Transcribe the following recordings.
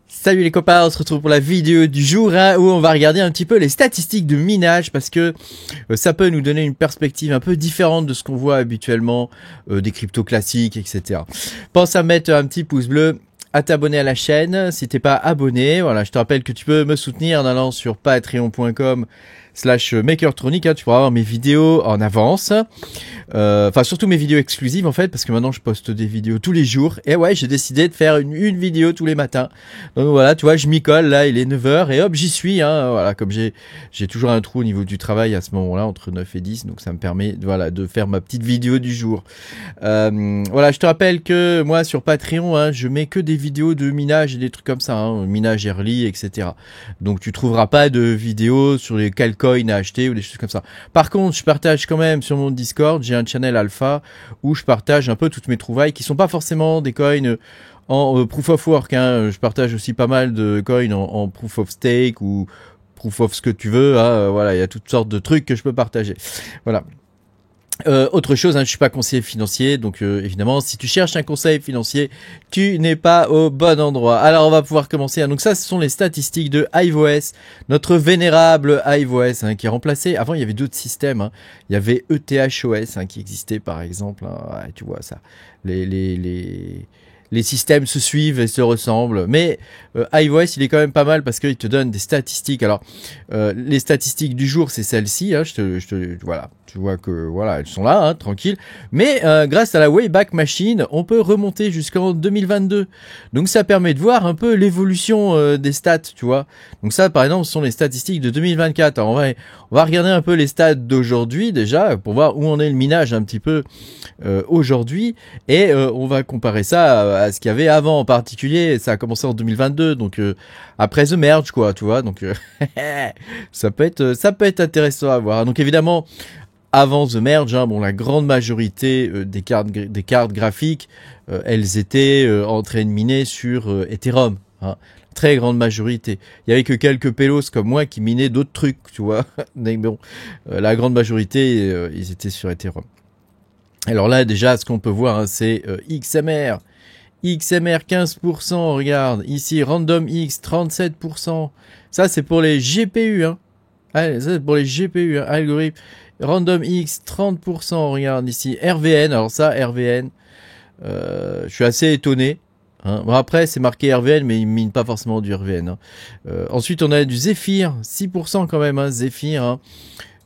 Salut les copains, on se retrouve pour la vidéo du jour où on va regarder un petit peu les statistiques de minage parce que ça peut nous donner une perspective un peu différente de ce qu'on voit habituellement des cryptos classiques, etc. Pense à mettre un petit pouce bleu, à t'abonner à la chaîne si t'es pas abonné. Voilà, je te rappelle que tu peux me soutenir en allant sur patreon.com/makertronic. Tu pourras avoir mes vidéos en avance. Enfin, surtout mes vidéos exclusives en fait, parce que maintenant je poste des vidéos tous les jours. Et ouais, j'ai décidé de faire une vidéo tous les matins. Donc voilà, tu vois, je m'y colle. Là, il est 9 h et hop, j'y suis. Voilà, comme j'ai toujours un trou au niveau du travail à ce moment-là, entre 9 et 10. Donc ça me permet de faire ma petite vidéo du jour. Voilà, je te rappelle que moi sur Patreon, je mets que des vidéos de minage et des trucs comme ça, minage early, etc. Donc tu trouveras pas de vidéos sur les quels coins à acheter ou des choses comme ça. Par contre, je partage quand même sur mon Discord, j'ai un channel alpha où je partage un peu toutes mes trouvailles qui sont pas forcément des coins en proof of work. Je partage aussi pas mal de coins en proof of stake ou proof of ce que tu veux. Voilà, il y a toutes sortes de trucs que je peux partager. Voilà. Autre chose, je suis pas conseiller financier, donc évidemment, si tu cherches un conseil financier, tu n'es pas au bon endroit. Alors, on va pouvoir commencer. Donc ça, ce sont les statistiques de HiveOS, notre vénérable HiveOS, qui est remplacé. Avant, il y avait d'autres systèmes. Il y avait ETHOS qui existait, par exemple. Ouais, tu vois ça. Les systèmes se suivent et se ressemblent, mais HiveOS il est quand même pas mal parce qu'il te donne des statistiques. Alors les statistiques du jour c'est celles-ci, voilà, tu vois que voilà elles sont là, tranquille. Mais grâce à la Wayback Machine, on peut remonter jusqu'en 2022. Donc ça permet de voir un peu l'évolution des stats, tu vois. Donc ça par exemple ce sont les statistiques de 2024. Alors, on va regarder un peu les stats d'aujourd'hui déjà pour voir où en est le minage un petit peu aujourd'hui et on va comparer ça à ce qu'il y avait avant en particulier. Ça a commencé en 2022 donc après The Merge quoi, tu vois, donc ça peut être intéressant à voir. Donc évidemment avant The Merge, la grande majorité des cartes graphiques elles étaient en train de miner sur Ethereum, très grande majorité. Il y avait que quelques pélos comme moi qui minaient d'autres trucs, tu vois. Mais bon, la grande majorité ils étaient sur Ethereum. Alors là, déjà, ce qu'on peut voir, c'est XMR. XMR 15%, regarde. Ici, Random X 37%. Ça, c'est pour les GPU. Allez, ça, c'est pour les GPU, algorithme. Random X 30%, regarde ici. RVN, alors ça, RVN. Je suis assez étonné. Bon, après, c'est marqué RVN, mais il mine pas forcément du RVN. Ensuite, on a du Zephyr, 6% quand même, Zephyr.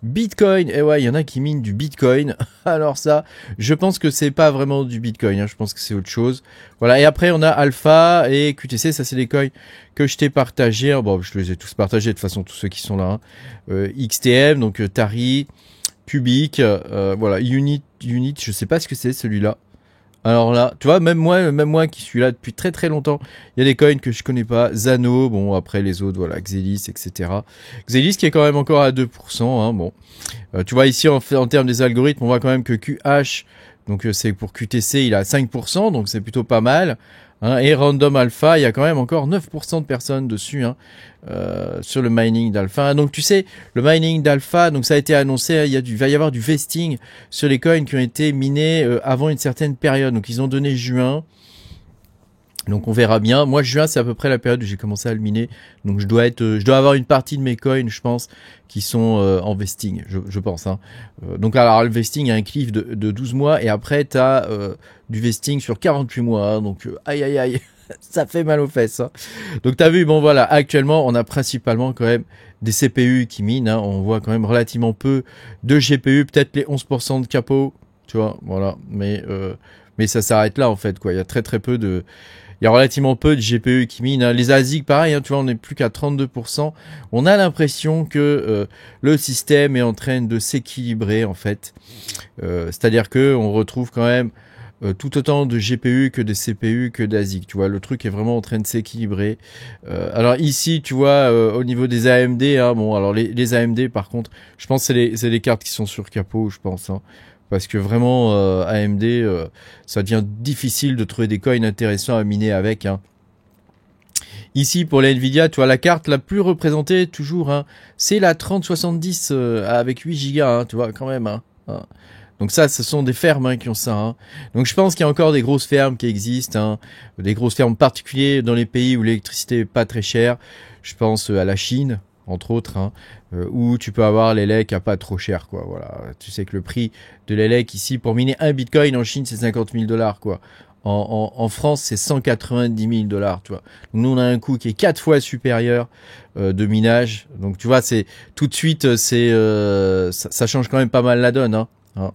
Bitcoin, et ouais, il y en a qui minent du Bitcoin. Alors ça, je pense que c'est pas vraiment du Bitcoin, je pense que c'est autre chose. Voilà, et après on a Alpha et QTC, ça c'est les coins que je t'ai partagés. Bon, je les ai tous partagés de toute façon, tous ceux qui sont là. XTM, donc Tari, Cubic, voilà, Unit, je sais pas ce que c'est celui-là. Alors là, tu vois, même moi qui suis là depuis très très longtemps, il y a des coins que je connais pas. Zano, bon après les autres, voilà, Xelis, etc. Xelis qui est quand même encore à 2%, bon. Tu vois ici en termes des algorithmes, on voit quand même que QH, donc c'est pour QTC, il a 5%, donc c'est plutôt pas mal. Et Random Alpha, il y a quand même encore 9% de personnes dessus sur le mining d'Alpha. Donc tu sais, le mining d'Alpha, donc ça a été annoncé, il va y avoir du vesting sur les coins qui ont été minés avant une certaine période. Donc ils ont donné juin. Donc on verra bien. Moi juin c'est à peu près la période où j'ai commencé à le miner. Donc je dois avoir une partie de mes coins, je pense, qui sont en vesting, je pense. Donc alors le vesting il y a un cliff de 12 mois et après tu as du vesting sur 48 mois. Donc aïe aïe aïe, ça fait mal aux fesses. Donc t'as vu, bon voilà, actuellement on a principalement quand même des CPU qui minent. On voit quand même relativement peu de GPU, peut-être les 11% de capot, tu vois, voilà. Mais ça s'arrête là en fait quoi. Il y a très peu de... Il y a relativement peu de GPU qui minent. Les ASIC, pareil, tu vois, on n'est plus qu'à 32%. On a l'impression que le système est en train de s'équilibrer, en fait. C'est-à-dire que on retrouve quand même tout autant de GPU que de CPU que d'ASIC. Tu vois, le truc est vraiment en train de s'équilibrer. Alors ici, tu vois, au niveau des AMD, bon, alors les AMD, par contre, je pense que c'est les cartes qui sont sur capot, je pense. Parce que vraiment, AMD, ça devient difficile de trouver des coins intéressants à miner avec. Ici, pour la Nvidia, tu vois, la carte la plus représentée, toujours, c'est la 3070 avec 8 Go, tu vois, quand même. Donc ça, ce sont des fermes qui ont ça. Hein. Donc je pense qu'il y a encore des grosses fermes qui existent, hein, des grosses fermes particulières dans les pays où l'électricité est pas très chère. Je pense à la Chine, entre autres, hein, où tu peux avoir l'élec à pas trop cher, quoi. Voilà, tu sais que le prix de l'élec ici pour miner un bitcoin en Chine, c'est 50 000 $, quoi. En France, c'est 190 000 $, tu vois. Donc, nous, on a un coût qui est 4 fois supérieur de minage. Donc, tu vois, c'est tout de suite, ça change quand même pas mal la donne. Hein.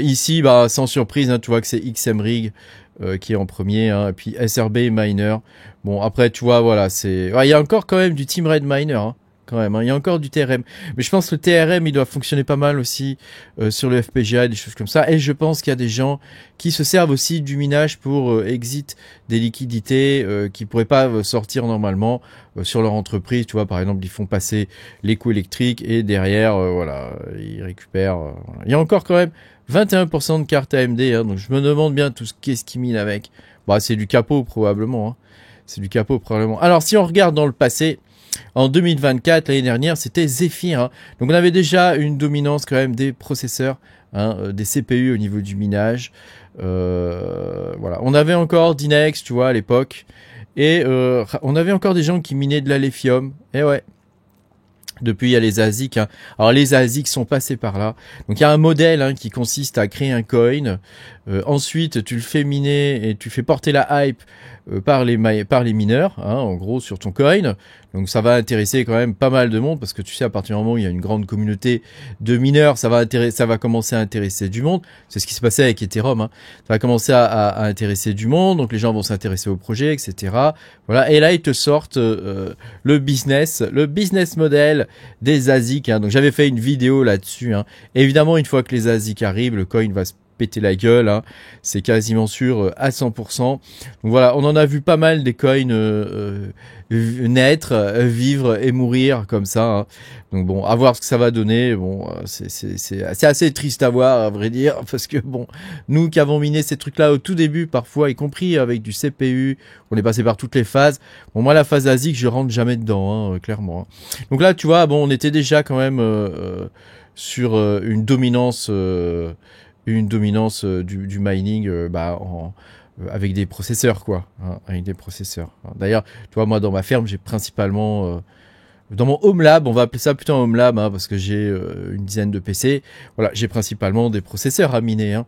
Ici, bah, sans surprise, hein, tu vois que c'est XMRig qui est en premier, hein, et puis SRB Miner. Bon, après, tu vois, voilà, c'est, il y a encore quand même du Team Red Miner. Hein. Quand même, hein. Il y a encore du TRM. Mais je pense que le TRM, il doit fonctionner pas mal aussi sur le FPGA, des choses comme ça. Et je pense qu'il y a des gens qui se servent aussi du minage pour exit des liquidités qui pourraient pas sortir normalement sur leur entreprise. Tu vois, par exemple, ils font passer les coûts électriques et derrière, voilà, ils récupèrent. Voilà. Il y a encore quand même 21% de cartes AMD. Hein, donc je me demande bien tout ce qu'est-ce qu'ils minent avec. Bah, c'est du capot probablement. Hein. C'est du capot probablement. Alors, si on regarde dans le passé, en 2024, l'année dernière, c'était Zephyr. Hein. Donc on avait déjà une dominance quand même des processeurs, hein, des CPU au niveau du minage. Voilà. On avait encore Dynex, tu vois, à l'époque. Et on avait encore des gens qui minaient de la lithium. Et ouais. Depuis, il y a les ASIC. Hein. Alors, les ASIC sont passés par là. Donc, il y a un modèle qui consiste à créer un coin. Ensuite, tu le fais miner et tu fais porter la hype par les mineurs, hein, en gros, sur ton coin. Donc, ça va intéresser quand même pas mal de monde parce que tu sais, à partir du moment où il y a une grande communauté de mineurs, ça va commencer à intéresser du monde. C'est ce qui se passait avec Ethereum. Hein. Ça va commencer à intéresser du monde. Donc, les gens vont s'intéresser au projet, etc. Voilà. Et là, ils te sortent le business model des ASIC. Hein. Donc, j'avais fait une vidéo là-dessus. Hein. Évidemment, une fois que les ASIC arrivent, le coin va se péter la gueule, hein. C'est quasiment sûr à 100%. Donc voilà, on en a vu pas mal des coins naître, vivre et mourir comme ça. Hein. Donc bon, à voir ce que ça va donner. Bon, c'est assez triste à voir, à vrai dire, parce que bon, nous qui avons miné ces trucs-là au tout début, parfois, y compris avec du CPU, on est passé par toutes les phases. Bon, moi, la phase ASIC, je rentre jamais dedans, hein, clairement. Hein. Donc là, tu vois, bon, on était déjà quand même sur une dominance du mining avec des processeurs, quoi, hein, avec des processeurs. D'ailleurs, tu vois, moi dans ma ferme, j'ai principalement dans mon home lab, on va appeler ça plutôt un home lab, hein, parce que j'ai une dizaine de PC. Voilà, j'ai principalement des processeurs à miner. Hein.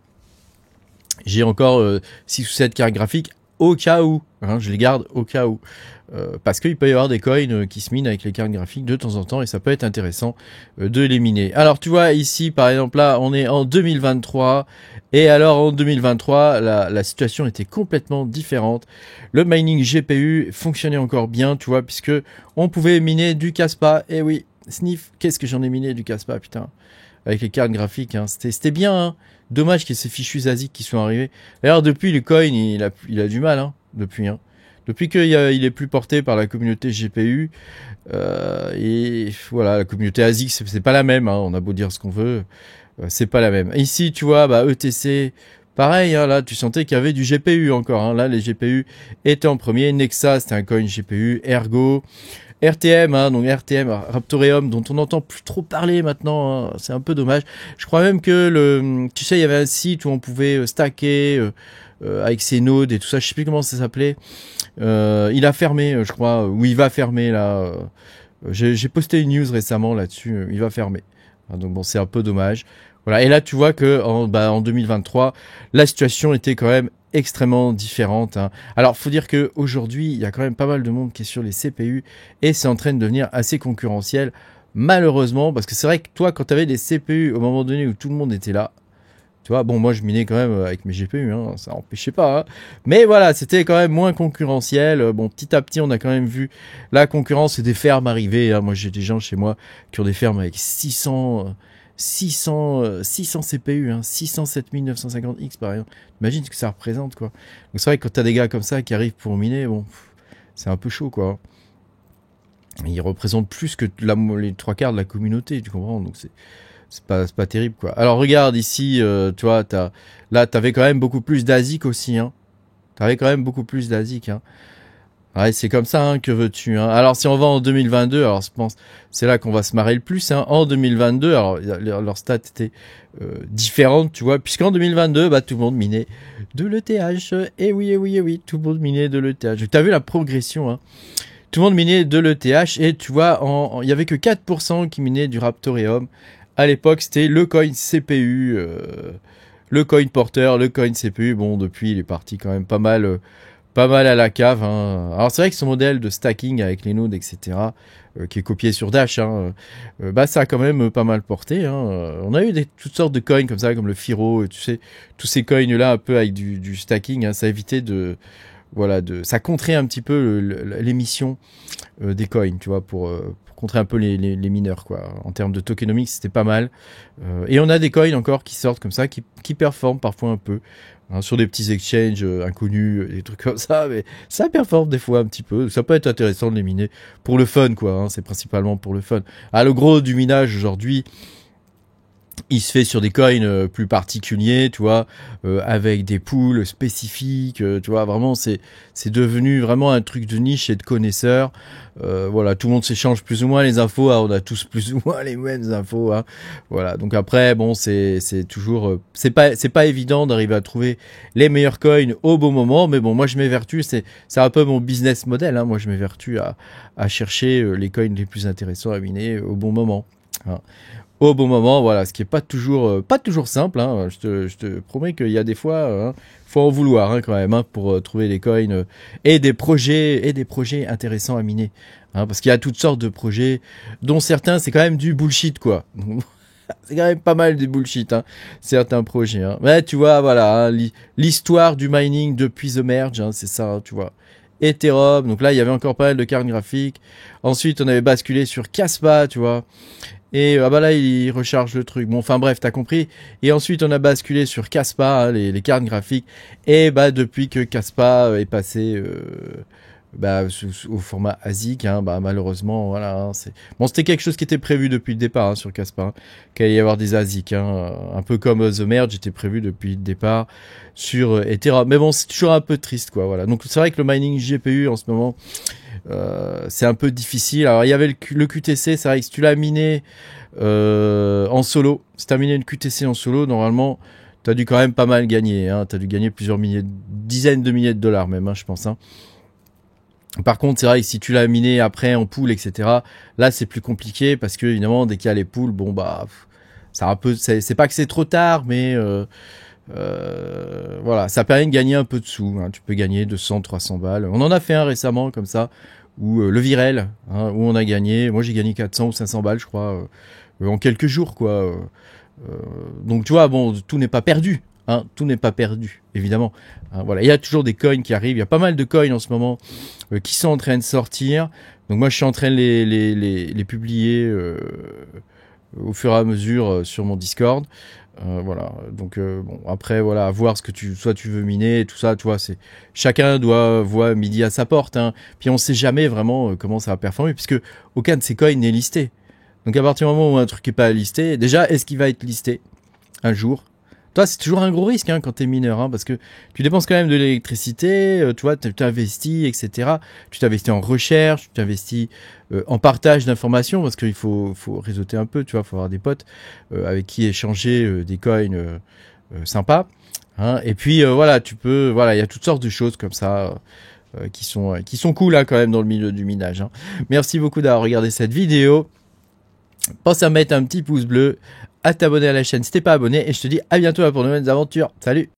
J'ai encore 6 ou 7 cartes graphiques au cas où. Hein, je les garde au cas où. Parce qu'il peut y avoir des coins qui se minent avec les cartes graphiques de temps en temps et ça peut être intéressant de les miner. Alors tu vois ici par exemple là on est en 2023 et alors en 2023 la situation était complètement différente. Le mining GPU fonctionnait encore bien tu vois puisque on pouvait miner du Caspa. Et oui, sniff, qu'est-ce que j'en ai miné du Caspa putain avec les cartes graphiques. Hein. C'était bien. Hein. Dommage qu'il y ait ces fichus ASIC qui sont arrivés. D'ailleurs depuis le coin il a du mal hein, depuis. Hein. Depuis qu'il est plus porté par la communauté GPU, et voilà, la communauté ASIC, c'est pas la même, hein, on a beau dire ce qu'on veut, c'est pas la même. Ici, tu vois, bah, ETC, pareil, hein, là, tu sentais qu'il y avait du GPU encore, hein, là, les GPU étaient en premier, Nexa, c'était un coin GPU, Ergo, RTM, hein, donc RTM, Raptoreum, dont on n'entend plus trop parler maintenant, hein, c'est un peu dommage. Je crois même que tu sais, il y avait un site où on pouvait stacker avec ses nodes et tout ça, je sais plus comment ça s'appelait. Il a fermé, je crois, ou il va fermer là. J'ai posté une news récemment là-dessus, il va fermer. Donc bon, c'est un peu dommage. Voilà, et là tu vois que en 2023, la situation était quand même extrêmement différente. Hein. Alors, faut dire que aujourd'hui, il y a quand même pas mal de monde qui est sur les CPU et c'est en train de devenir assez concurrentiel, malheureusement, parce que c'est vrai que toi, quand tu avais des CPU au moment donné où tout le monde était là, tu vois, bon, moi je minais quand même avec mes GPU, hein, ça n'empêchait pas. Hein. Mais voilà, c'était quand même moins concurrentiel. Bon, petit à petit, on a quand même vu la concurrence et des fermes arriver. Hein. Moi, j'ai des gens chez moi qui ont des fermes avec 600 CPU, hein, 600 7950X par exemple. Imagine ce que ça représente, quoi. Donc c'est vrai que quand t'as des gars comme ça qui arrivent pour miner, bon, c'est un peu chaud, quoi. Ils représentent plus que les 3/4 de la communauté, tu comprends. Donc c'est pas terrible, quoi. Alors regarde ici, tu vois, là t'avais quand même beaucoup plus d'ASIC aussi, hein. T'avais quand même beaucoup plus d'ASIC, hein. Ouais, c'est comme ça, hein, que veux-tu, hein. Alors, si on va en 2022, alors je pense, c'est là qu'on va se marrer le plus, hein. En 2022, alors, leurs stats étaient différentes, tu vois, puisqu'en 2022, bah, tout le monde minait de l'ETH. Et oui, et oui, et oui, tout le monde minait de l'ETH. T'as vu la progression, hein. Tout le monde minait de l'ETH, et tu vois, il y avait que 4% qui minaient du Raptorium. À l'époque, c'était le coin CPU, le coin porteur, le coin CPU. Bon, depuis, il est parti quand même pas mal à la cave, hein. Alors c'est vrai que ce modèle de stacking avec les nodes, etc., qui est copié sur Dash, hein, bah ça a quand même pas mal porté, hein. On a eu toutes sortes de coins comme ça, comme le Firo, tu sais, tous ces coins là un peu avec du stacking, hein, ça évitait ça contrait un petit peu l'émission des coins, tu vois, pour contrer un peu les mineurs, quoi. En termes de tokenomics, c'était pas mal. Et on a des coins encore qui sortent comme ça, qui performent parfois un peu, hein, sur des petits exchanges inconnus, des trucs comme ça, mais ça performe des fois un petit peu. Ça peut être intéressant de les miner pour le fun, quoi, hein, c'est principalement pour le fun. Ah, le gros du minage aujourd'hui, il se fait sur des coins plus particuliers, tu vois, avec des pools spécifiques, tu vois, vraiment c'est devenu vraiment un truc de niche et de connaisseurs. Voilà, tout le monde s'échange plus ou moins les infos, hein, on a tous plus ou moins les mêmes infos, hein. Voilà, donc après bon, c'est toujours c'est pas évident d'arriver à trouver les meilleurs coins au bon moment, mais bon, moi je m'évertue, c'est un peu mon business model, hein. Moi je m'évertue à chercher les coins les plus intéressants à miner au bon moment, hein. Au bon moment, voilà, ce qui est pas toujours simple, hein. Je te promets qu'il y a des fois, hein, faut en vouloir, hein, quand même, hein, pour trouver les coins et des projets intéressants à miner, hein, parce qu'il y a toutes sortes de projets, dont certains c'est quand même du bullshit, quoi. C'est quand même pas mal du bullshit, hein, certains projets, hein. Mais tu vois, voilà, hein, l'histoire du mining depuis The Merge, hein, c'est ça, hein, tu vois. Ethereum, donc là il y avait encore pas mal de cartes graphiques. Ensuite on avait basculé sur Kaspa, tu vois. Et ah bah là, il recharge le truc. Bon, enfin bref, t'as compris. Et ensuite, on a basculé sur Kaspa, hein, les cartes graphiques. Et bah depuis que Kaspa est passé au format ASIC, hein, bah malheureusement, voilà. Hein, bon, c'était quelque chose qui était prévu depuis le départ, hein, sur Kaspa, hein, qu'il allait y avoir des ASIC, hein, un peu comme The Merge était prévu depuis le départ sur Ethereum. Mais bon, c'est toujours un peu triste, quoi. Voilà. Donc c'est vrai que le mining GPU en ce moment, c'est un peu difficile. Alors il y avait le QTC, c'est vrai que si tu l'as miné en solo, si tu as miné une QTC en solo, normalement tu as dû quand même pas mal gagner, hein. Tu as dû gagner plusieurs dizaines de milliers de dollars même, hein, je pense, hein. Par contre, c'est vrai que si tu l'as miné après en pool, etc., là c'est plus compliqué parce que évidemment dès qu'il y a les pools, bon bah ça un peu, c'est pas que c'est trop tard, mais voilà, ça permet de gagner un peu de sous, hein. Tu peux gagner 200, 300 balles. On en a fait un récemment comme ça, où le Virel, hein, où on a gagné. Moi j'ai gagné 400 ou 500 balles, je crois, en quelques jours, quoi. Donc tu vois, bon, tout n'est pas perdu, hein, tout n'est pas perdu, évidemment. Hein, voilà, il y a toujours des coins qui arrivent. Il y a pas mal de coins en ce moment qui sont en train de sortir. Donc moi je suis en train de les publier au fur et à mesure sur mon Discord. Voilà, donc bon, après voilà, à voir ce que tu veux miner et tout ça, tu vois, c'est chacun doit voir midi à sa porte, hein. Puis on sait jamais vraiment comment ça va performer, puisque aucun de ces coins n'est listé. Donc à partir du moment où un truc est pas listé, déjà est-ce qu'il va être listé un jour? Toi, c'est toujours un gros risque, hein, quand t'es mineur, hein, parce que tu dépenses quand même de l'électricité, tu vois, tu t'investis, etc. Tu t'investis en recherche, tu t'investis en partage d'informations, parce qu'il faut réseauter un peu, tu vois, faut avoir des potes avec qui échanger des coins sympas, hein. Et puis voilà, il y a toutes sortes de choses comme ça qui sont cool, hein, quand même dans le milieu du minage, hein. Merci beaucoup d'avoir regardé cette vidéo. Pense à mettre un petit pouce bleu, à t'abonner à la chaîne si t'es pas abonné, et je te dis à bientôt pour de nouvelles aventures. Salut!